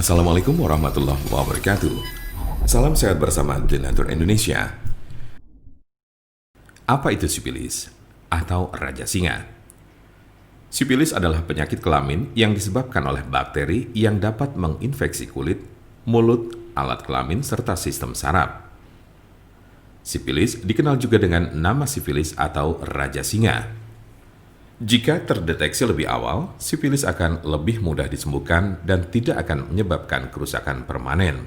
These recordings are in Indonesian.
Assalamualaikum warahmatullahi wabarakatuh. Salam sehat bersama Denatur Indonesia. Apa itu sipilis atau raja singa? Sipilis adalah penyakit kelamin yang disebabkan oleh bakteri yang dapat menginfeksi kulit, mulut, alat kelamin, serta sistem saraf. Sipilis dikenal juga dengan nama sifilis atau raja singa. Jika terdeteksi lebih awal, sifilis akan lebih mudah disembuhkan dan tidak akan menyebabkan kerusakan permanen.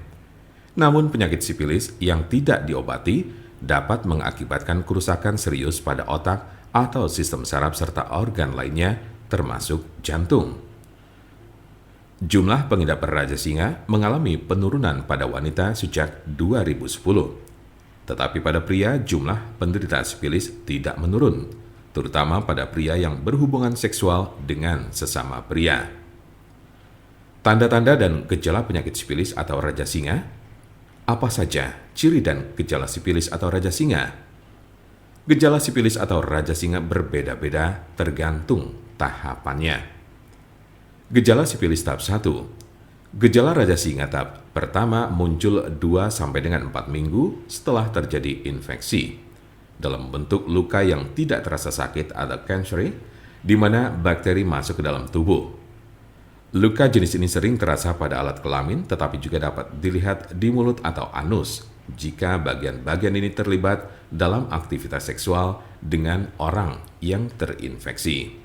Namun penyakit sifilis yang tidak diobati dapat mengakibatkan kerusakan serius pada otak atau sistem saraf serta organ lainnya termasuk jantung. Jumlah pengidap raja singa mengalami penurunan pada wanita sejak 2010. Tetapi pada pria jumlah penderita sifilis tidak menurun, terutama pada pria yang berhubungan seksual dengan sesama pria. Tanda-tanda dan gejala penyakit sifilis atau raja singa. Apa saja ciri dan gejala sifilis atau raja singa? Gejala sifilis atau raja singa berbeda-beda tergantung tahapannya. Gejala sifilis tahap 1. Gejala raja singa tahap pertama muncul 2-4 minggu setelah terjadi infeksi dalam bentuk luka yang tidak terasa sakit atau cancer, di mana bakteri masuk ke dalam tubuh. Luka jenis ini sering terasa pada alat kelamin, tetapi juga dapat dilihat di mulut atau anus jika bagian-bagian ini terlibat dalam aktivitas seksual dengan orang yang terinfeksi.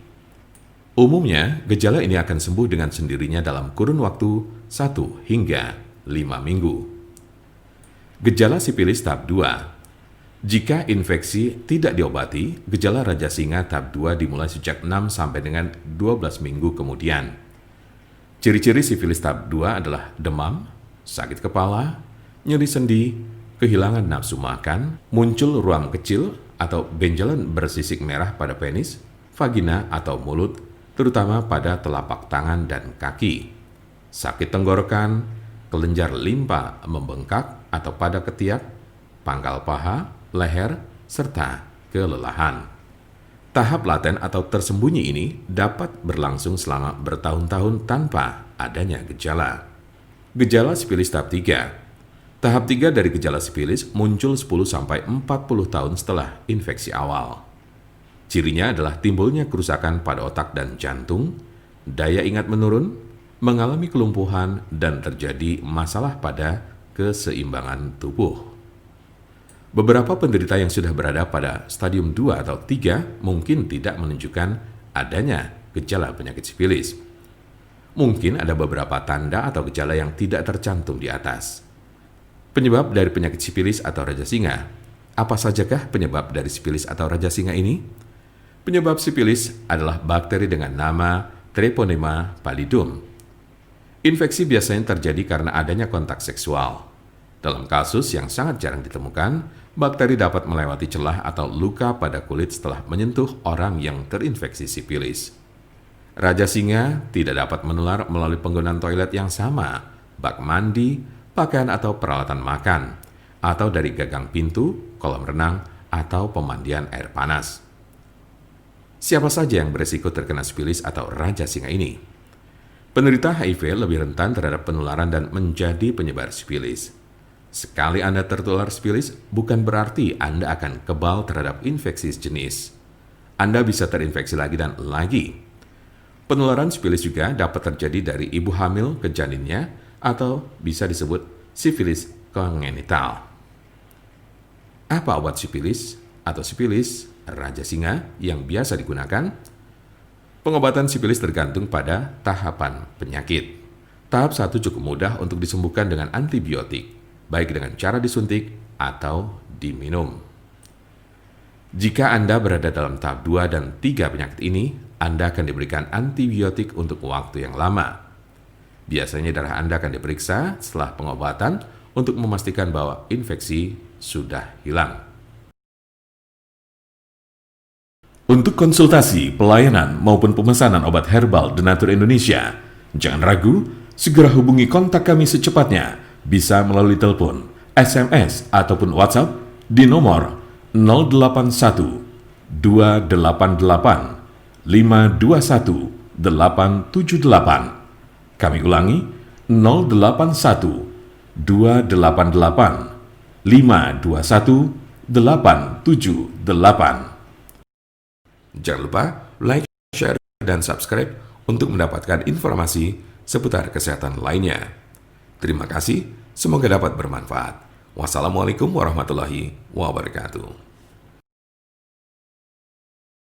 Umumnya, gejala ini akan sembuh dengan sendirinya dalam kurun waktu 1 hingga 5 minggu. Gejala sifilis tahap 2. Jika infeksi tidak diobati, gejala raja singa tahap 2 dimulai sejak 6 sampai dengan 12 minggu kemudian. Ciri-ciri sifilis tahap 2 adalah demam, sakit kepala, nyeri sendi, kehilangan nafsu makan, muncul ruam kecil atau benjolan bersisik merah pada penis, vagina atau mulut, terutama pada telapak tangan dan kaki, sakit tenggorokan, kelenjar limpa membengkak atau pada ketiak, pangkal paha, leher, serta kelelahan. Tahap laten atau tersembunyi ini dapat berlangsung selama bertahun-tahun tanpa adanya gejala. Gejala sifilis tahap 3. Tahap 3 dari gejala sifilis muncul 10-40 tahun setelah infeksi awal. Cirinya adalah timbulnya kerusakan pada otak dan jantung, daya ingat menurun, mengalami kelumpuhan, dan terjadi masalah pada keseimbangan tubuh. Beberapa penderita yang sudah berada pada stadium 2 atau 3 mungkin tidak menunjukkan adanya gejala penyakit sifilis. Mungkin ada beberapa tanda atau gejala yang tidak tercantum di atas. Penyebab dari penyakit sifilis atau raja singa. Apa sajakah penyebab dari sifilis atau raja singa ini? Penyebab sifilis adalah bakteri dengan nama Treponema pallidum. Infeksi biasanya terjadi karena adanya kontak seksual. Dalam kasus yang sangat jarang ditemukan, bakteri dapat melewati celah atau luka pada kulit setelah menyentuh orang yang terinfeksi sifilis. Raja singa tidak dapat menular melalui penggunaan toilet yang sama, bak mandi, pakaian atau peralatan makan, atau dari gagang pintu, kolam renang, atau pemandian air panas. Siapa saja yang beresiko terkena sifilis atau raja singa ini? Penderita HIV lebih rentan terhadap penularan dan menjadi penyebar sifilis. Sekali Anda tertular sifilis, bukan berarti Anda akan kebal terhadap infeksi sejenis. Anda bisa terinfeksi lagi dan lagi. Penularan sifilis juga dapat terjadi dari ibu hamil ke janinnya atau bisa disebut sifilis kongenital. Apa obat sifilis atau sifilis raja singa yang biasa digunakan? Pengobatan sifilis tergantung pada tahapan penyakit. Tahap 1 cukup mudah untuk disembuhkan dengan antibiotik, baik dengan cara disuntik atau diminum. Jika Anda berada dalam tahap 2 dan 3 penyakit ini, Anda akan diberikan antibiotik untuk waktu yang lama. Biasanya darah Anda akan diperiksa setelah pengobatan untuk memastikan bahwa infeksi sudah hilang. Untuk konsultasi, pelayanan, maupun pemesanan obat herbal Denatur Indonesia, jangan ragu, segera hubungi kontak kami secepatnya. Bisa melalui telepon, SMS, ataupun WhatsApp di nomor 081 288 521 878. Kami ulangi, 081 288 521 878. Jangan lupa like, share, dan subscribe untuk mendapatkan informasi seputar kesehatan lainnya. Terima kasih, semoga dapat bermanfaat. Wassalamualaikum warahmatullahi wabarakatuh.